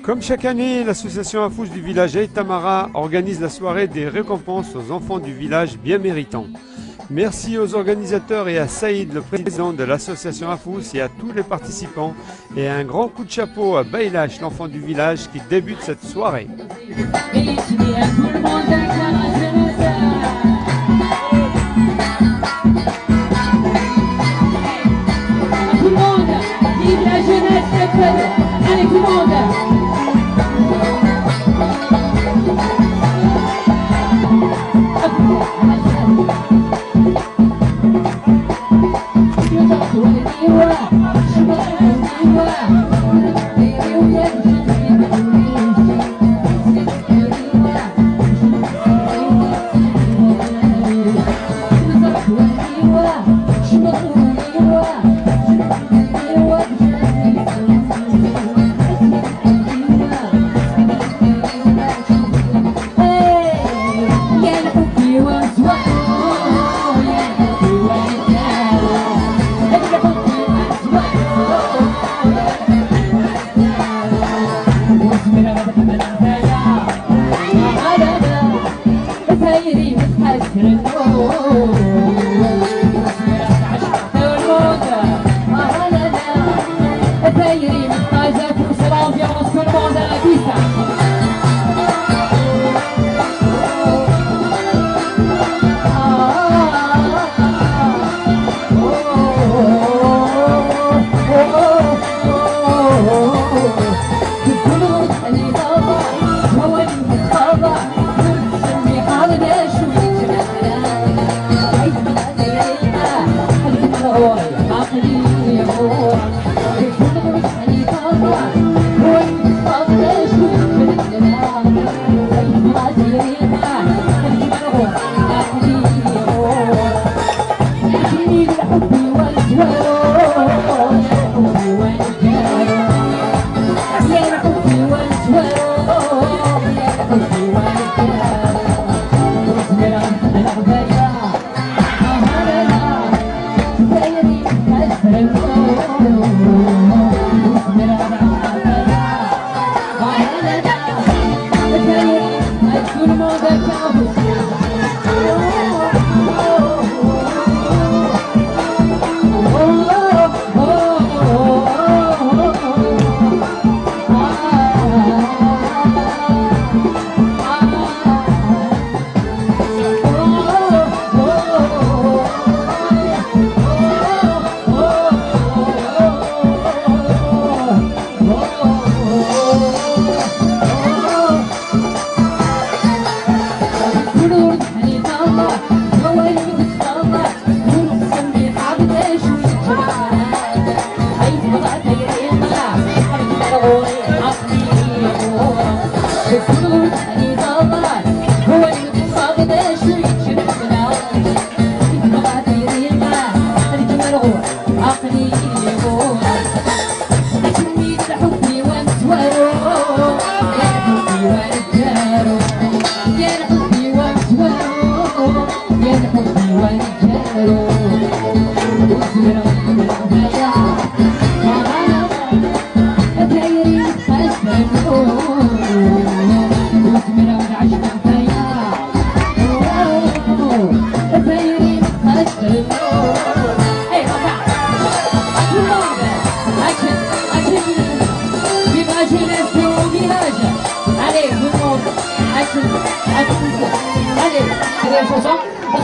Comme chaque année, l'association Afous du village Aït Tamara organise la soirée des récompenses aux enfants du village bien méritants. Merci aux organisateurs et à Saïd, le président de l'association Afous, et à tous les participants. Et un grand coup de chapeau à Baylash, l'enfant du village, qui débute cette soirée. Allez, tout le monde!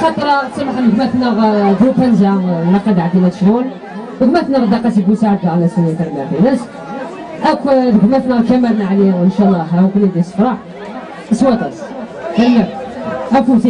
خاطر تسمح لكماتنا جروبانزا لقد عدينا شهور وكماتنا غدا قاسي ساعات على سنة تربية في ناس اكو كماتنا كمالنا عليه وان شاء الله هاو كل دي صفراء سواتس هلا افوسي